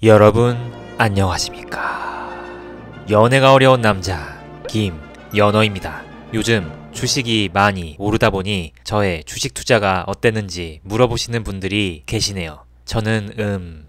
여러분 안녕하십니까? 연애가 어려운 남자 김연어입니다. 요즘 주식이 많이 오르다 보니 저의 주식 투자가 어땠는지 물어보시는 분들이 계시네요. 저는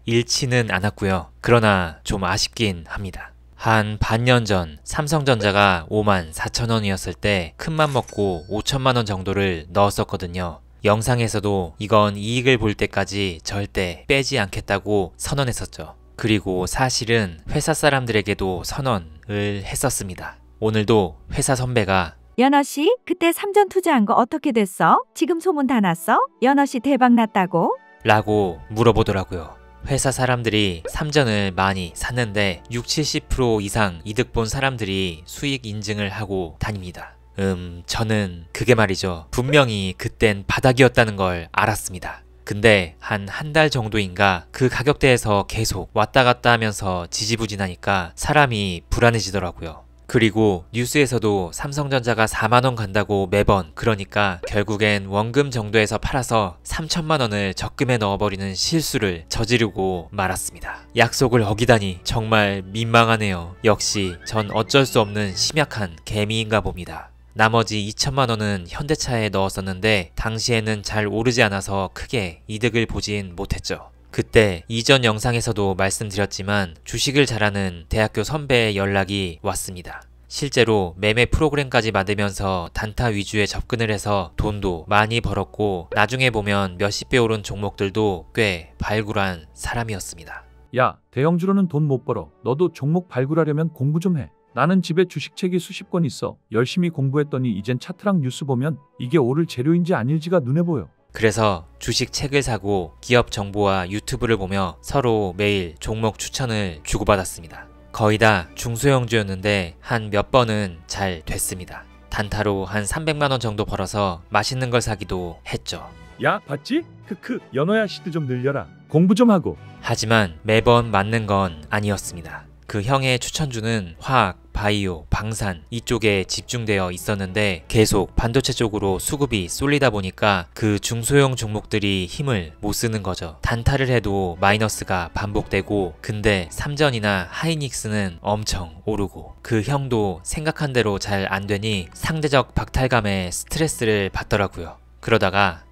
잃지는 않았고요. 그러나 좀 아쉽긴 합니다. 한 반년 전 삼성전자가 54,000원이었을 때 큰맘 먹고 5천만원 정도를 넣었었거든요. 영상에서도 이건 이익을 볼 때까지 절대 빼지 않겠다고 선언했었죠. 그리고 사실은 회사 사람들에게도 선언을 했었습니다. 오늘도 회사 선배가 연어씨, 그때 삼전 투자한 거 어떻게 됐어? 지금 소문 다 났어? 연어씨 대박 났다고? 라고 물어보더라고요. 회사 사람들이 삼전을 많이 샀는데 60-70% 이상 이득 본 사람들이 수익 인증을 하고 다닙니다. 저는 그게 말이죠. 분명히 그땐 바닥이었다는 걸 알았습니다. 근데 한 달 정도인가 그 가격대에서 계속 왔다 갔다 하면서 지지부진하니까 사람이 불안해지더라고요. 그리고 뉴스에서도 삼성전자가 4만원 간다고 매번 그러니까 결국엔 원금 정도에서 팔아서 3천만원을 적금에 넣어버리는 실수를 저지르고 말았습니다. 약속을 어기다니 정말 민망하네요. 역시 전 어쩔 수 없는 심약한 개미인가 봅니다. 나머지 2천만원은 현대차에 넣었었는데 당시에는 잘 오르지 않아서 크게 이득을 보진 못했죠. 그때 이전 영상에서도 말씀드렸지만 주식을 잘하는 대학교 선배의 연락이 왔습니다. 실제로 매매 프로그램까지 만들면서 단타 위주에 접근을 해서 돈도 많이 벌었고 나중에 보면 몇십 배 오른 종목들도 꽤 발굴한 사람이었습니다. 야, 대형주로는 돈 못 벌어. 너도 종목 발굴하려면 공부 좀 해. 나는 집에 주식책이 수십 권 있어. 열심히 공부했더니 이젠 차트랑 뉴스 보면 이게 오를 재료인지 아닐지가 눈에 보여. 그래서 주식 책을 사고 기업 정보와 유튜브를 보며 서로 매일 종목 추천을 주고받았습니다. 거의 다 중소형주였는데 한 몇 번은 잘 됐습니다. 단타로 한 300만원 정도 벌어서 맛있는 걸 사기도 했죠. 야, 봤지? 크크, 연어야 시드 좀 늘려라. 공부 좀 하고. 하지만 매번 맞는 건 아니었습니다. 그 형의 추천주는 화학, 바이오, 방산 이쪽에 집중되어 있었는데 계속 반도체 쪽으로 수급이 쏠리다 보니까 그 중소형 종목들이 힘을 못 쓰는 거죠. 단타를 해도 마이너스가 반복되고 근데 삼전이나 하이닉스는 엄청 오르고 그 형도 생각한 대로 잘 안 되니 상대적 박탈감에 스트레스를 받더라고요. 그러다가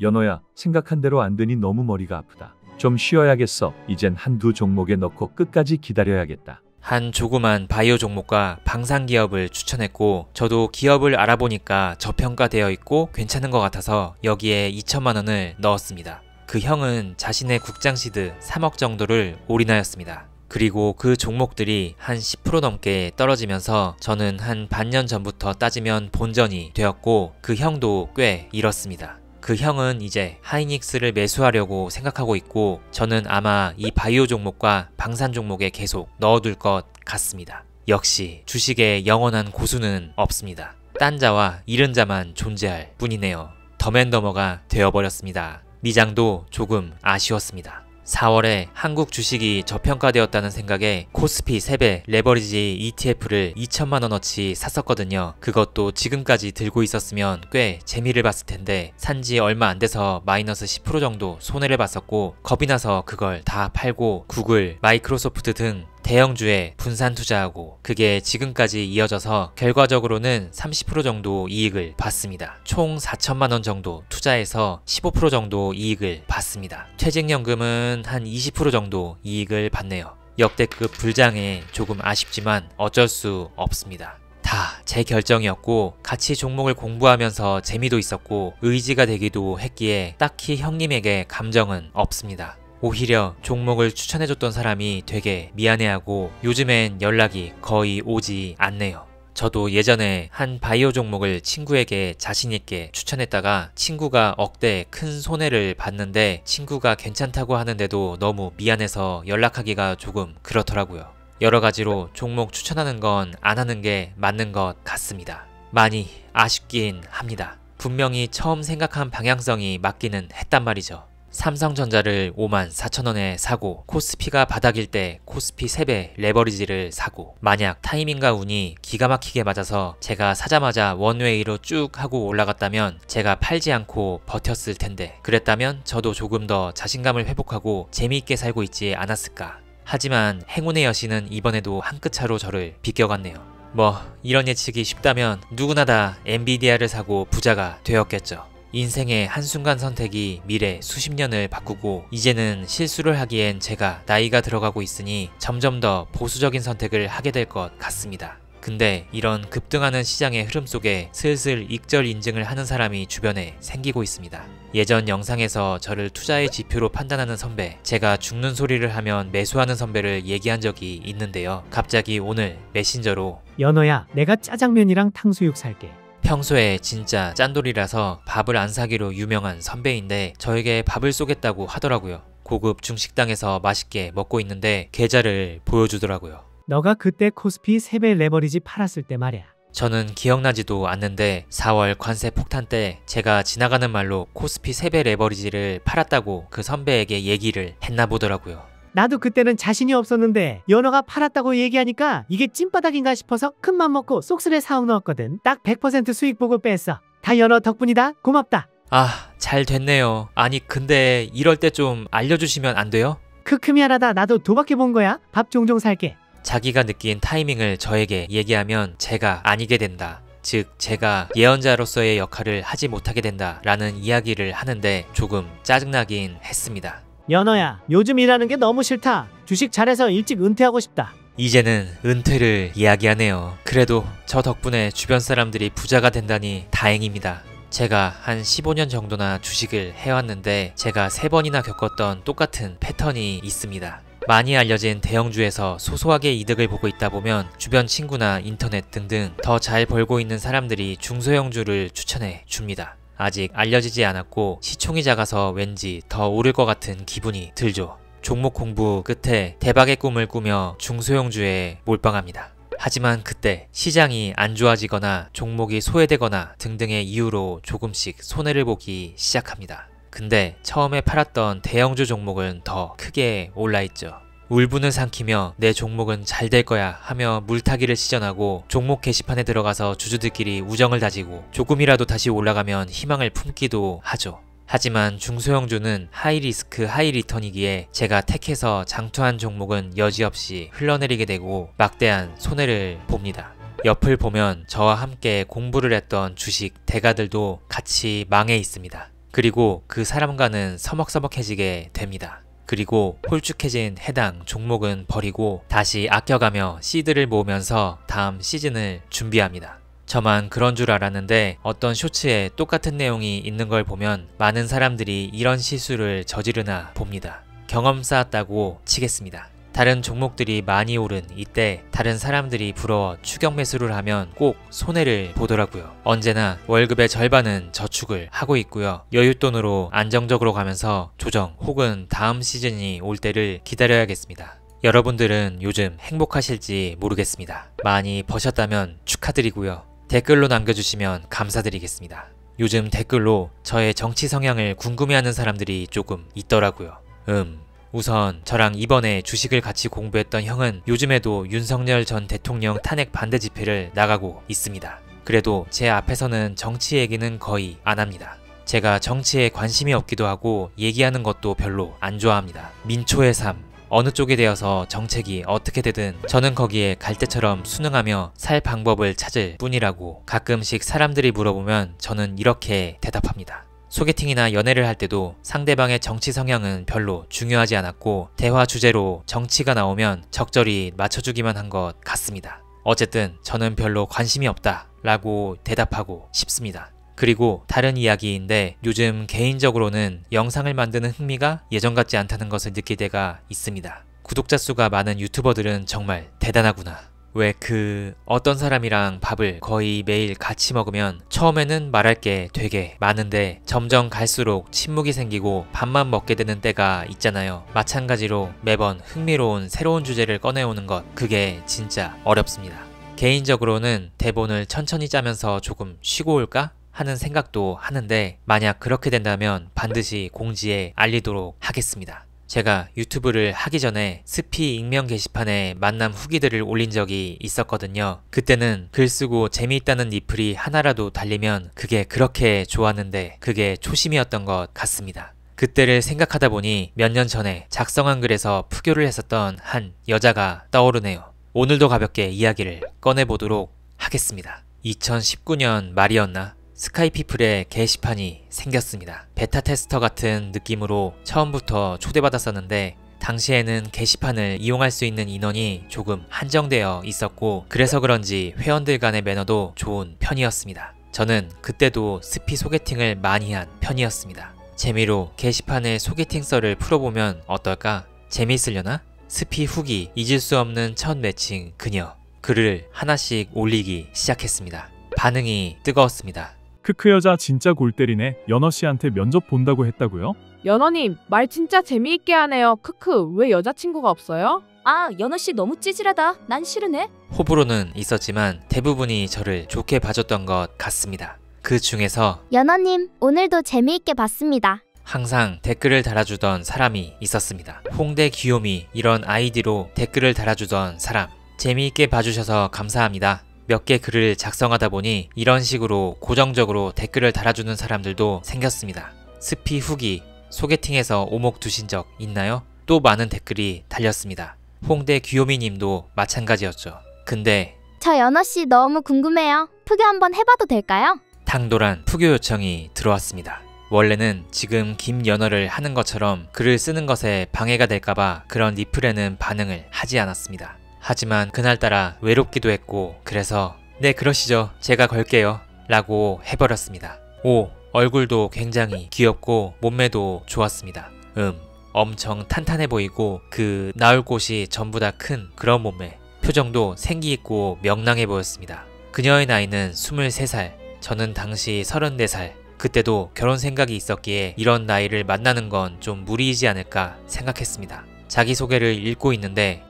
연어야, 생각한 대로 안 되니 너무 머리가 아프다. 좀 쉬어야겠어. 이젠 한두 종목에 넣고 끝까지 기다려야겠다. 한 조그만 바이오 종목과 방산 기업을 추천했고 저도 기업을 알아보니까 저평가되어 있고 괜찮은 것 같아서 여기에 2천만원을 넣었습니다. 그 형은 자신의 국장시드 3억 정도를 올인하였습니다. 그리고 그 종목들이 한 10% 넘게 떨어지면서 저는 한 반년 전부터 따지면 본전이 되었고 그 형도 꽤 잃었습니다. 그 형은 이제 하이닉스를 매수하려고 생각하고 있고 저는 아마 이 바이오 종목과 방산 종목에 계속 넣어둘 것 같습니다. 역시 주식에 영원한 고수는 없습니다. 딴 자와 잃은 자만 존재할 뿐이네요. 덤앤더머가 되어버렸습니다. 미장도 조금 아쉬웠습니다. 4월에 한국 주식이 저평가되었다는 생각에 코스피 3배 레버리지 ETF를 2천만원어치 샀었거든요. 그것도 지금까지 들고 있었으면 꽤 재미를 봤을 텐데 산지 얼마 안 돼서 마이너스 10% 정도 손해를 봤었고 겁이 나서 그걸 다 팔고 구글, 마이크로소프트 등 대형주에 분산 투자하고 그게 지금까지 이어져서 결과적으로는 30% 정도 이익을 봤습니다. 총 4천만원 정도 투자해서 15% 정도 이익을 봤습니다. 퇴직연금은 한 20% 정도 이익을 봤네요. 역대급 불장에 조금 아쉽지만 어쩔 수 없습니다. 다 제 결정이었고 같이 종목을 공부하면서 재미도 있었고 의지가 되기도 했기에 딱히 형님에게 감정은 없습니다. 오히려 종목을 추천해줬던 사람이 되게 미안해하고 요즘엔 연락이 거의 오지 않네요. 저도 예전에 한 바이오 종목을 친구에게 자신있게 추천했다가 친구가 억대 큰 손해를 봤는데 친구가 괜찮다고 하는데도 너무 미안해서 연락하기가 조금 그렇더라고요. 여러가지로 종목 추천하는 건 안 하는 게 맞는 것 같습니다. 많이 아쉽긴 합니다. 분명히 처음 생각한 방향성이 맞기는 했단 말이죠. 삼성전자를 54,000원에 사고 코스피가 바닥일 때 코스피 3배 레버리지를 사고 만약 타이밍과 운이 기가 막히게 맞아서 제가 사자마자 원웨이로 쭉 하고 올라갔다면 제가 팔지 않고 버텼을 텐데 그랬다면 저도 조금 더 자신감을 회복하고 재미있게 살고 있지 않았을까. 하지만 행운의 여신은 이번에도 한 끗 차로 저를 비껴갔네요. 뭐 이런 예측이 쉽다면 누구나 다 엔비디아를 사고 부자가 되었겠죠. 인생의 한순간 선택이 미래 수십 년을 바꾸고 이제는 실수를 하기엔 제가 나이가 들어가고 있으니 점점 더 보수적인 선택을 하게 될 것 같습니다. 근데 이런 급등하는 시장의 흐름 속에 슬슬 익절 인증을 하는 사람이 주변에 생기고 있습니다. 예전 영상에서 저를 투자의 지표로 판단하는 선배, 제가 죽는 소리를 하면 매수하는 선배를 얘기한 적이 있는데요. 갑자기 오늘 메신저로 연어야, 내가 짜장면이랑 탕수육 살게. 평소에 진짜 짠돌이라서 밥을 안 사기로 유명한 선배인데 저에게 밥을 쏘겠다고 하더라고요. 고급 중식당에서 맛있게 먹고 있는데 계좌를 보여주더라고요. 너가 그때 코스피 3배 레버리지 팔았을 때 말이야. 저는 기억나지도 않는데 4월 관세 폭탄 때 제가 지나가는 말로 코스피 3배 레버리지를 팔았다고 그 선배에게 얘기를 했나 보더라고요. 나도 그때는 자신이 없었는데 연어가 팔았다고 얘기하니까 이게 찐바닥인가 싶어서 큰맘 먹고 쏙스레 사억 넣었거든. 딱 100% 수익 보고 뺐어. 다 연어 덕분이다. 고맙다. 아, 잘 됐네요. 아니 근데 이럴 때 좀 알려주시면 안 돼요? 크크 미안하다. 나도 도박해 본 거야. 밥 종종 살게. 자기가 느낀 타이밍을 저에게 얘기하면 제가 아니게 된다. 즉 제가 예언자로서의 역할을 하지 못하게 된다 라는 이야기를 하는데 조금 짜증나긴 했습니다. 연어야, 요즘 일하는 게 너무 싫다. 주식 잘해서 일찍 은퇴하고 싶다. 이제는 은퇴를 이야기하네요. 그래도 저 덕분에 주변 사람들이 부자가 된다니 다행입니다. 제가 한 15년 정도나 주식을 해왔는데 제가 3번이나 겪었던 똑같은 패턴이 있습니다. 많이 알려진 대형주에서 소소하게 이득을 보고 있다 보면 주변 친구나 인터넷 등등 더 잘 벌고 있는 사람들이 중소형주를 추천해 줍니다. 아직 알려지지 않았고 시총이 작아서 왠지 더 오를 것 같은 기분이 들죠. 종목 공부 끝에 대박의 꿈을 꾸며 중소형주에 몰빵합니다. 하지만 그때 시장이 안 좋아지거나 종목이 소외되거나 등등의 이유로 조금씩 손해를 보기 시작합니다. 근데 처음에 팔았던 대형주 종목은 더 크게 올라있죠. 울분을 삼키며 내 종목은 잘 될 거야 하며 물타기를 시전하고 종목 게시판에 들어가서 주주들끼리 우정을 다지고 조금이라도 다시 올라가면 희망을 품기도 하죠. 하지만 중소형주는 하이리스크 하이리턴이기에 제가 택해서 장투한 종목은 여지없이 흘러내리게 되고 막대한 손해를 봅니다. 옆을 보면 저와 함께 공부를 했던 주식 대가들도 같이 망해 있습니다. 그리고 그 사람과는 서먹서먹해지게 됩니다. 그리고 홀쭉해진 해당 종목은 버리고 다시 아껴가며 시드를 모으면서 다음 시즌을 준비합니다. 저만 그런 줄 알았는데 어떤 쇼츠에 똑같은 내용이 있는 걸 보면 많은 사람들이 이런 실수를 저지르나 봅니다. 경험 쌓았다고 치겠습니다. 다른 종목들이 많이 오른 이때 다른 사람들이 부러워 추격 매수를 하면 꼭 손해를 보더라고요. 언제나 월급의 절반은 저축을 하고 있고요. 여윳돈으로 안정적으로 가면서 조정 혹은 다음 시즌이 올 때를 기다려야겠습니다. 여러분들은 요즘 행복하실지 모르겠습니다. 많이 버셨다면 축하드리고요. 댓글로 남겨주시면 감사드리겠습니다. 요즘 댓글로 저의 정치 성향을 궁금해하는 사람들이 조금 있더라고요. 우선 저랑 이번에 주식을 같이 공부했던 형은 요즘에도 윤석열 전 대통령 탄핵 반대 집회를 나가고 있습니다. 그래도 제 앞에서는 정치 얘기는 거의 안 합니다. 제가 정치에 관심이 없기도 하고 얘기하는 것도 별로 안 좋아합니다. 민초의 삶, 어느 쪽이 되어서 정책이 어떻게 되든 저는 거기에 갈대처럼 순응하며 살 방법을 찾을 뿐이라고 가끔씩 사람들이 물어보면 저는 이렇게 대답합니다. 소개팅이나 연애를 할 때도 상대방의 정치 성향은 별로 중요하지 않았고 대화 주제로 정치가 나오면 적절히 맞춰주기만 한 것 같습니다. 어쨌든 저는 별로 관심이 없다 라고 대답하고 싶습니다. 그리고 다른 이야기인데 요즘 개인적으로는 영상을 만드는 흥미가 예전 같지 않다는 것을 느낄 때가 있습니다. 구독자 수가 많은 유튜버들은 정말 대단하구나. 왜 어떤 사람이랑 밥을 거의 매일 같이 먹으면 처음에는 말할 게 되게 많은데 점점 갈수록 침묵이 생기고 밥만 먹게 되는 때가 있잖아요. 마찬가지로 매번 흥미로운 새로운 주제를 꺼내오는 것, 그게 진짜 어렵습니다. 개인적으로는 대본을 천천히 짜면서 조금 쉬고 올까? 하는 생각도 하는데 만약 그렇게 된다면 반드시 공지에 알리도록 하겠습니다. 제가 유튜브를 하기 전에 스피 익명 게시판에 만남 후기들을 올린 적이 있었거든요. 그때는 글 쓰고 재미있다는 리플이 하나라도 달리면 그게 그렇게 좋았는데 그게 초심이었던 것 같습니다. 그때를 생각하다 보니 몇 년 전에 작성한 글에서 푸교를 했었던 한 여자가 떠오르네요. 오늘도 가볍게 이야기를 꺼내보도록 하겠습니다. 2019년 말이었나? 스카이피플에 게시판이 생겼습니다. 베타 테스터 같은 느낌으로 처음부터 초대받았었는데 당시에는 게시판을 이용할 수 있는 인원이 조금 한정되어 있었고 그래서 그런지 회원들 간의 매너도 좋은 편이었습니다. 저는 그때도 스피 소개팅을 많이 한 편이었습니다. 재미로 게시판에 소개팅 썰을 풀어보면 어떨까? 재미있으려나? 스피 후기 잊을 수 없는 첫 매칭 그녀 글을 하나씩 올리기 시작했습니다. 반응이 뜨거웠습니다. 크크 여자 진짜 골 때리네. 연어씨한테 면접 본다고 했다고요? 연어님, 말 진짜 재미있게 하네요. 크크, 왜 여자친구가 없어요? 아, 연어씨 너무 찌질하다. 난 싫으네. 호불호는 있었지만 대부분이 저를 좋게 봐줬던 것 같습니다. 그 중에서 연어님, 오늘도 재미있게 봤습니다. 항상 댓글을 달아주던 사람이 있었습니다. 홍대 귀요미 이런 아이디로 댓글을 달아주던 사람. 재미있게 봐주셔서 감사합니다. 몇 개 글을 작성하다 보니 이런 식으로 고정적으로 댓글을 달아주는 사람들도 생겼습니다. 스피 후기, 소개팅에서 오목 두신 적 있나요? 또 많은 댓글이 달렸습니다. 홍대 귀요미 님도 마찬가지였죠. 근데 저 연어씨 너무 궁금해요. 푸교 한번 해봐도 될까요? 당돌한 푸교 요청이 들어왔습니다. 원래는 지금 김연어를 하는 것처럼 글을 쓰는 것에 방해가 될까봐 그런 리플에는 반응을 하지 않았습니다. 하지만 그날따라 외롭기도 했고 그래서 네 그러시죠 제가 걸게요 라고 해버렸습니다. 오 얼굴도 굉장히 귀엽고 몸매도 좋았습니다. 엄청 탄탄해 보이고 그 나올 곳이 전부 다 큰 그런 몸매 표정도 생기있고 명랑해 보였습니다. 그녀의 나이는 23살 저는 당시 34살 그때도 결혼 생각이 있었기에 이런 나이를 만나는 건 좀 무리이지 않을까 생각했습니다. 자기소개를 읽고 있는데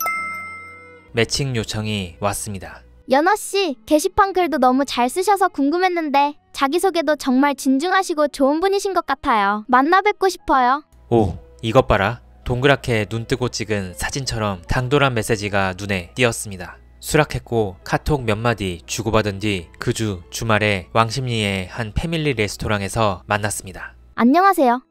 매칭 요청이 왔습니다. 연어씨, 게시판 글도 너무 잘 쓰셔서 궁금했는데 자기소개도 정말 진중하시고 좋은 분이신 것 같아요. 만나 뵙고 싶어요. 오, 이것 봐라. 동그랗게 눈 뜨고 찍은 사진처럼 당돌한 메시지가 눈에 띄었습니다. 수락했고 카톡 몇 마디 주고받은 뒤 그 주 주말에 왕십리의 한 패밀리 레스토랑에서 만났습니다. 안녕하세요.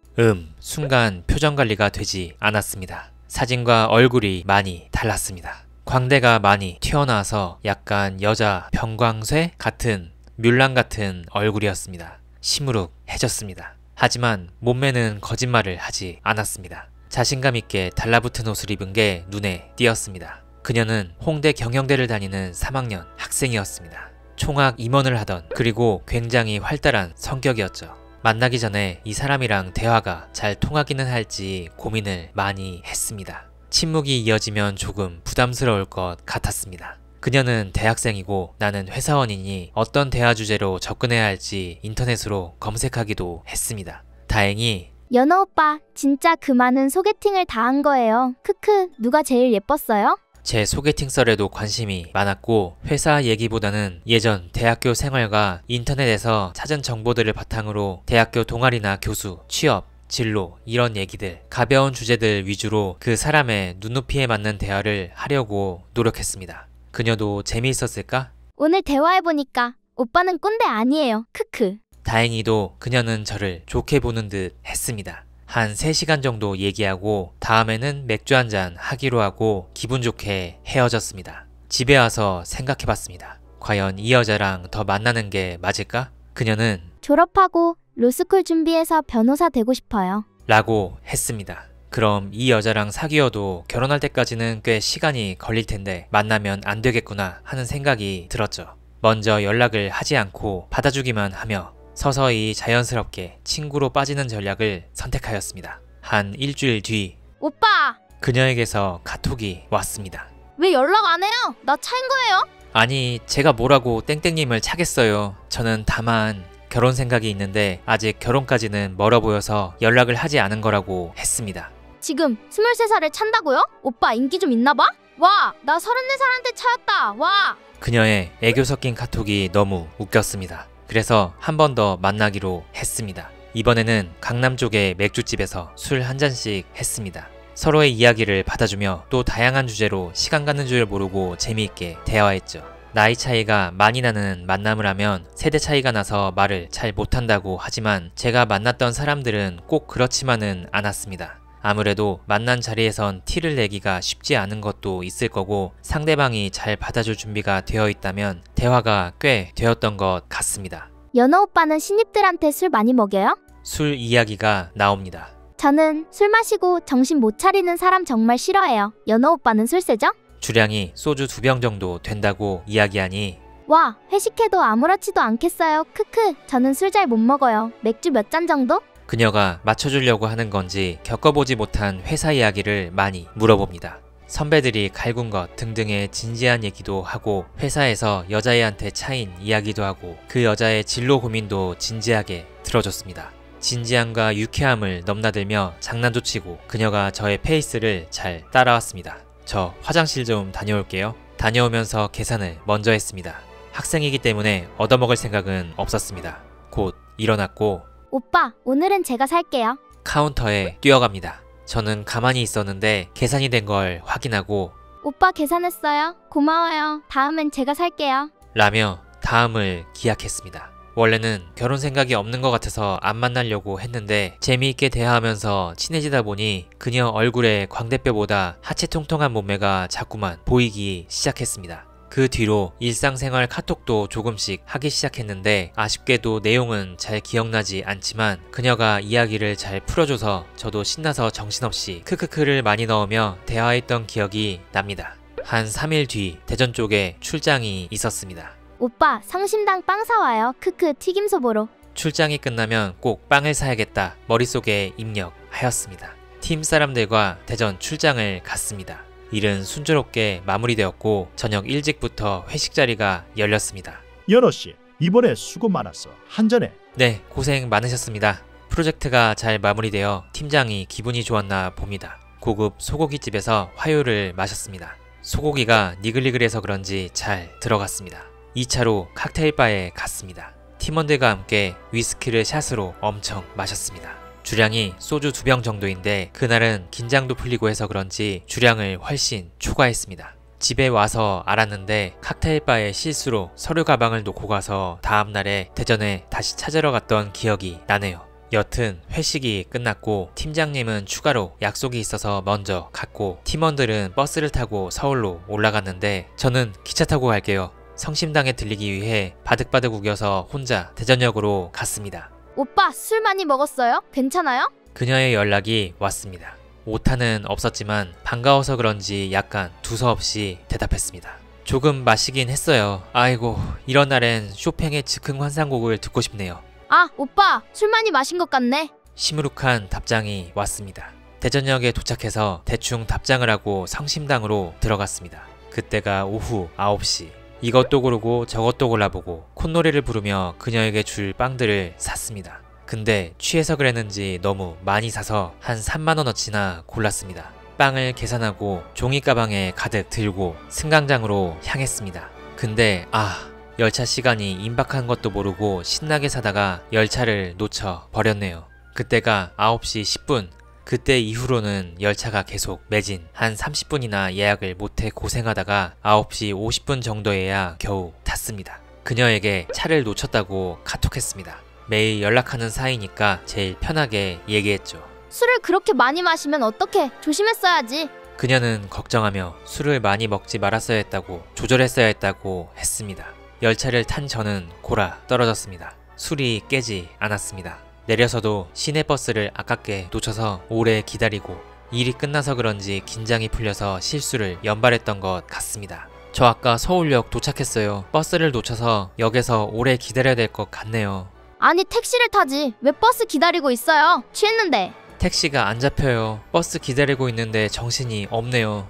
순간 표정 관리가 되지 않았습니다. 사진과 얼굴이 많이 달랐습니다. 광대가 많이 튀어나와서 약간 여자 병광쇠 같은 뮬란 같은 얼굴이었습니다. 시무룩해졌습니다. 하지만 몸매는 거짓말을 하지 않았습니다. 자신감 있게 달라붙은 옷을 입은 게 눈에 띄었습니다. 그녀는 홍대 경영대를 다니는 3학년 학생이었습니다. 총학 임원을 하던 그리고 굉장히 활달한 성격이었죠. 만나기 전에 이 사람이랑 대화가 잘 통하기는 할지 고민을 많이 했습니다. 침묵이 이어지면 조금 부담스러울 것 같았습니다. 그녀는 대학생이고 나는 회사원이니 어떤 대화 주제로 접근해야 할지 인터넷으로 검색하기도 했습니다. 다행히 연어 오빠, 진짜 그 많은 소개팅을 다 한 거예요. 크크, 누가 제일 예뻤어요? 제 소개팅 썰에도 관심이 많았고 회사 얘기보다는 예전 대학교 생활과 인터넷에서 찾은 정보들을 바탕으로 대학교 동아리나 교수, 취업, 진로 이런 얘기들 가벼운 주제들 위주로 그 사람의 눈높이에 맞는 대화를 하려고 노력했습니다. 그녀도 재미있었을까? 오늘 대화해보니까 오빠는 꼰대 아니에요. 크크. 다행히도 그녀는 저를 좋게 보는 듯 했습니다. 한 3시간 정도 얘기하고 다음에는 맥주 한잔 하기로 하고 기분 좋게 헤어졌습니다. 집에 와서 생각해봤습니다. 과연 이 여자랑 더 만나는 게 맞을까? 그녀는 졸업하고 로스쿨 준비해서 변호사 되고 싶어요. 라고 했습니다. 그럼 이 여자랑 사귀어도 결혼할 때까지는 꽤 시간이 걸릴 텐데 만나면 안 되겠구나 하는 생각이 들었죠. 먼저 연락을 하지 않고 받아주기만 하며 서서히 자연스럽게 친구로 빠지는 전략을 선택하였습니다. 한 일주일 뒤 오빠! 그녀에게서 카톡이 왔습니다. 왜 연락 안 해요? 나 차인 거예요? 아니 제가 뭐라고 땡땡님을 차겠어요. 저는 다만 결혼 생각이 있는데 아직 결혼까지는 멀어 보여서 연락을 하지 않은 거라고 했습니다. 지금 23살을 찬다고요? 오빠 인기 좀 있나 봐? 와! 나 34살한테 차였다! 와! 그녀의 애교 섞인 카톡이 너무 웃겼습니다. 그래서 한 번 더 만나기로 했습니다. 이번에는 강남 쪽의 맥주집에서 술 한 잔씩 했습니다. 서로의 이야기를 받아주며 또 다양한 주제로 시간 가는 줄 모르고 재미있게 대화했죠. 나이 차이가 많이 나는 만남을 하면 세대 차이가 나서 말을 잘 못한다고 하지만 제가 만났던 사람들은 꼭 그렇지만은 않았습니다. 아무래도 만난 자리에선 티를 내기가 쉽지 않은 것도 있을 거고 상대방이 잘 받아줄 준비가 되어 있다면 대화가 꽤 되었던 것 같습니다. 연어 오빠는 신입들한테 술 많이 먹여요? 술 이야기가 나옵니다. 저는 술 마시고 정신 못 차리는 사람 정말 싫어해요. 연어 오빠는 술 세죠? 주량이 소주 2병 정도 된다고 이야기하니 와, 회식해도 아무렇지도 않겠어요. 크크, 저는 술 잘 못 먹어요. 맥주 몇 잔 정도? 그녀가 맞춰주려고 하는 건지 겪어보지 못한 회사 이야기를 많이 물어봅니다. 선배들이 갈군 것 등등의 진지한 얘기도 하고 회사에서 여자애한테 차인 이야기도 하고 그 여자의 진로 고민도 진지하게 들어줬습니다. 진지함과 유쾌함을 넘나들며 장난도 치고 그녀가 저의 페이스를 잘 따라왔습니다. 저 화장실 좀 다녀올게요. 다녀오면서 계산을 먼저 했습니다. 학생이기 때문에 얻어먹을 생각은 없었습니다. 곧 일어났고 오빠, 오늘은 제가 살게요. 카운터에 뛰어갑니다. 저는 가만히 있었는데 계산이 된 걸 확인하고 오빠 계산했어요. 고마워요. 다음엔 제가 살게요. 라며 다음을 기약했습니다. 원래는 결혼 생각이 없는 것 같아서 안 만나려고 했는데 재미있게 대화하면서 친해지다 보니 그녀 얼굴에 광대뼈보다 하체 통통한 몸매가 자꾸만 보이기 시작했습니다. 그 뒤로 일상생활 카톡도 조금씩 하기 시작했는데 아쉽게도 내용은 잘 기억나지 않지만 그녀가 이야기를 잘 풀어줘서 저도 신나서 정신없이 크크크를 많이 넣으며 대화했던 기억이 납니다. 한 3일 뒤 대전 쪽에 출장이 있었습니다. 오빠, 성심당 빵 사와요. 크크, 튀김소보로. 출장이 끝나면 꼭 빵을 사야겠다 머릿속에 입력하였습니다. 팀 사람들과 대전 출장을 갔습니다. 일은 순조롭게 마무리되었고 저녁 일찍부터 회식 자리가 열렸습니다. 연어씨, 이번에 수고 많았어. 한잔해. 네, 고생 많으셨습니다. 프로젝트가 잘 마무리되어 팀장이 기분이 좋았나 봅니다. 고급 소고기집에서 화요를 마셨습니다. 소고기가 니글니글해서 그런지 잘 들어갔습니다. 2차로 칵테일바에 갔습니다. 팀원들과 함께 위스키를 샷으로 엄청 마셨습니다. 주량이 소주 2병 정도인데 그날은 긴장도 풀리고 해서 그런지 주량을 훨씬 초과했습니다. 집에 와서 알았는데 칵테일바에 실수로 서류 가방을 놓고 가서 다음날에 대전에 다시 찾으러 갔던 기억이 나네요. 여튼 회식이 끝났고 팀장님은 추가로 약속이 있어서 먼저 갔고 팀원들은 버스를 타고 서울로 올라갔는데 저는 기차 타고 갈게요. 성심당에 들리기 위해 바득바득 우겨서 혼자 대전역으로 갔습니다. 오빠, 술 많이 먹었어요? 괜찮아요? 그녀의 연락이 왔습니다. 오타는 없었지만 반가워서 그런지 약간 두서없이 대답했습니다. 조금 마시긴 했어요. 아이고, 이런 날엔 쇼팽의 즉흥 환상곡을 듣고 싶네요. 아, 오빠, 술 많이 마신 것 같네. 시무룩한 답장이 왔습니다. 대전역에 도착해서 대충 답장을 하고 성심당으로 들어갔습니다. 그때가 오후 9시. 이것도 고르고 저것도 골라보고 콧노래를 부르며 그녀에게 줄 빵들을 샀습니다. 근데 취해서 그랬는지 너무 많이 사서 한 3만원어치나 골랐습니다. 빵을 계산하고 종이 가방에 가득 들고 승강장으로 향했습니다. 근데 열차 시간이 임박한 것도 모르고 신나게 사다가 열차를 놓쳐 버렸네요. 그때가 9시 10분. 그때 이후로는 열차가 계속 매진, 한 30분이나 예약을 못해 고생하다가 9시 50분 정도에야 겨우 탔습니다. 그녀에게 차를 놓쳤다고 카톡했습니다. 매일 연락하는 사이니까 제일 편하게 얘기했죠. 술을 그렇게 많이 마시면 어떡해. 조심했어야지. 그녀는 걱정하며 술을 많이 먹지 말았어야 했다고 조절했어야 했다고 했습니다. 열차를 탄 저는 골아 떨어졌습니다. 술이 깨지 않았습니다. 내려서도 시내버스를 아깝게 놓쳐서 오래 기다리고 일이 끝나서 그런지 긴장이 풀려서 실수를 연발했던 것 같습니다. 저 아까 서울역 도착했어요. 버스를 놓쳐서 역에서 오래 기다려야 될 것 같네요. 아니, 택시를 타지. 왜 버스 기다리고 있어요? 취했는데. 택시가 안 잡혀요. 버스 기다리고 있는데 정신이 없네요.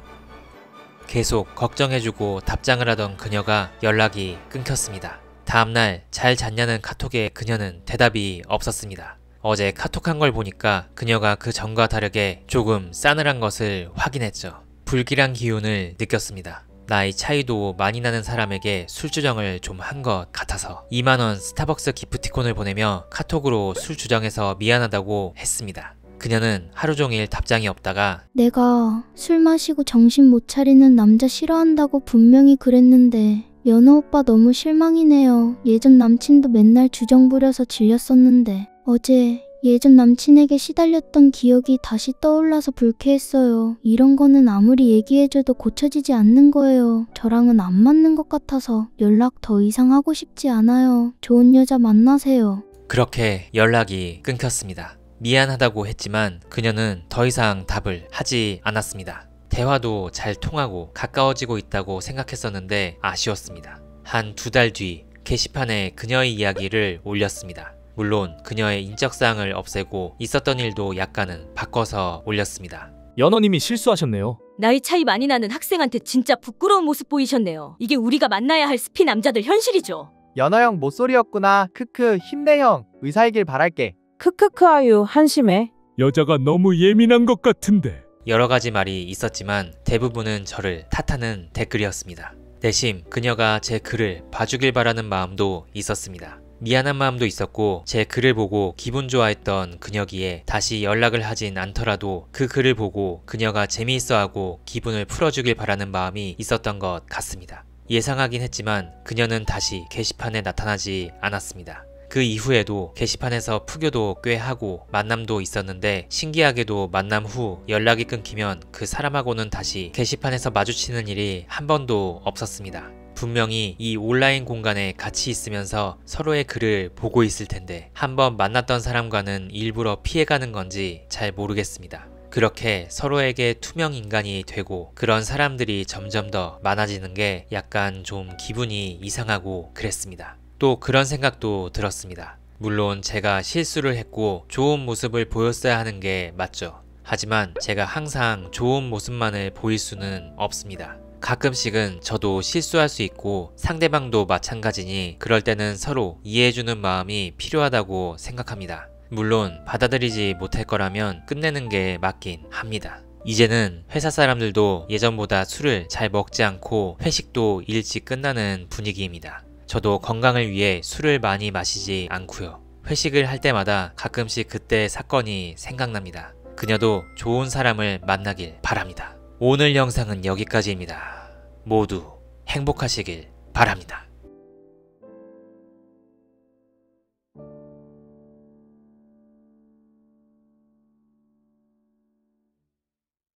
계속 걱정해주고 답장을 하던 그녀가 연락이 끊겼습니다. 다음날 잘 잤냐는 카톡에 그녀는 대답이 없었습니다. 어제 카톡한 걸 보니까 그녀가 그 전과 다르게 조금 싸늘한 것을 확인했죠. 불길한 기운을 느꼈습니다. 나이 차이도 많이 나는 사람에게 술주정을 좀 한 것 같아서 2만원 스타벅스 기프티콘을 보내며 카톡으로 술주정해서 미안하다고 했습니다. 그녀는 하루 종일 답장이 없다가 내가 술 마시고 정신 못 차리는 남자 싫어한다고 분명히 그랬는데 연어 오빠 너무 실망이네요. 예전 남친도 맨날 주정 부려서 질렸었는데 어제 예전 남친에게 시달렸던 기억이 다시 떠올라서 불쾌했어요. 이런 거는 아무리 얘기해줘도 고쳐지지 않는 거예요. 저랑은 안 맞는 것 같아서 연락 더 이상 하고 싶지 않아요. 좋은 여자 만나세요. 그렇게 연락이 끊겼습니다. 미안하다고 했지만 그녀는 더 이상 답을 하지 않았습니다. 대화도 잘 통하고 가까워지고 있다고 생각했었는데 아쉬웠습니다. 한 2달 뒤 게시판에 그녀의 이야기를 올렸습니다. 물론 그녀의 인적사항을 없애고 있었던 일도 약간은 바꿔서 올렸습니다. 연어님이 실수하셨네요. 나이 차이 많이 나는 학생한테 진짜 부끄러운 모습 보이셨네요. 이게 우리가 만나야 할 스피 남자들 현실이죠. 연어 형 모쏠이었구나. 크크 힘내 형. 의사이길 바랄게. 크크크 아유 한심해. 여자가 너무 예민한 것 같은데. 여러 가지 말이 있었지만 대부분은 저를 탓하는 댓글이었습니다. 내심 그녀가 제 글을 봐주길 바라는 마음도 있었습니다. 미안한 마음도 있었고 제 글을 보고 기분 좋아했던 그녀기에 다시 연락을 하진 않더라도 그 글을 보고 그녀가 재미있어하고 기분을 풀어주길 바라는 마음이 있었던 것 같습니다. 예상하긴 했지만 그녀는 다시 게시판에 나타나지 않았습니다. 그 이후에도 게시판에서 푸교도 꽤 하고 만남도 있었는데 신기하게도 만남 후 연락이 끊기면 그 사람하고는 다시 게시판에서 마주치는 일이 한 번도 없었습니다. 분명히 이 온라인 공간에 같이 있으면서 서로의 글을 보고 있을 텐데 한번 만났던 사람과는 일부러 피해가는 건지 잘 모르겠습니다. 그렇게 서로에게 투명 인간이 되고 그런 사람들이 점점 더 많아지는 게 약간 좀 기분이 이상하고 그랬습니다. 또 그런 생각도 들었습니다. 물론 제가 실수를 했고 좋은 모습을 보였어야 하는 게 맞죠. 하지만 제가 항상 좋은 모습만을 보일 수는 없습니다. 가끔씩은 저도 실수할 수 있고 상대방도 마찬가지니 그럴 때는 서로 이해해주는 마음이 필요하다고 생각합니다. 물론 받아들이지 못할 거라면 끝내는 게 맞긴 합니다. 이제는 회사 사람들도 예전보다 술을 잘 먹지 않고 회식도 일찍 끝나는 분위기입니다. 저도 건강을 위해 술을 많이 마시지 않고요. 회식을 할 때마다 가끔씩 그때 사건이 생각납니다. 그녀도 좋은 사람을 만나길 바랍니다. 오늘 영상은 여기까지입니다. 모두 행복하시길 바랍니다.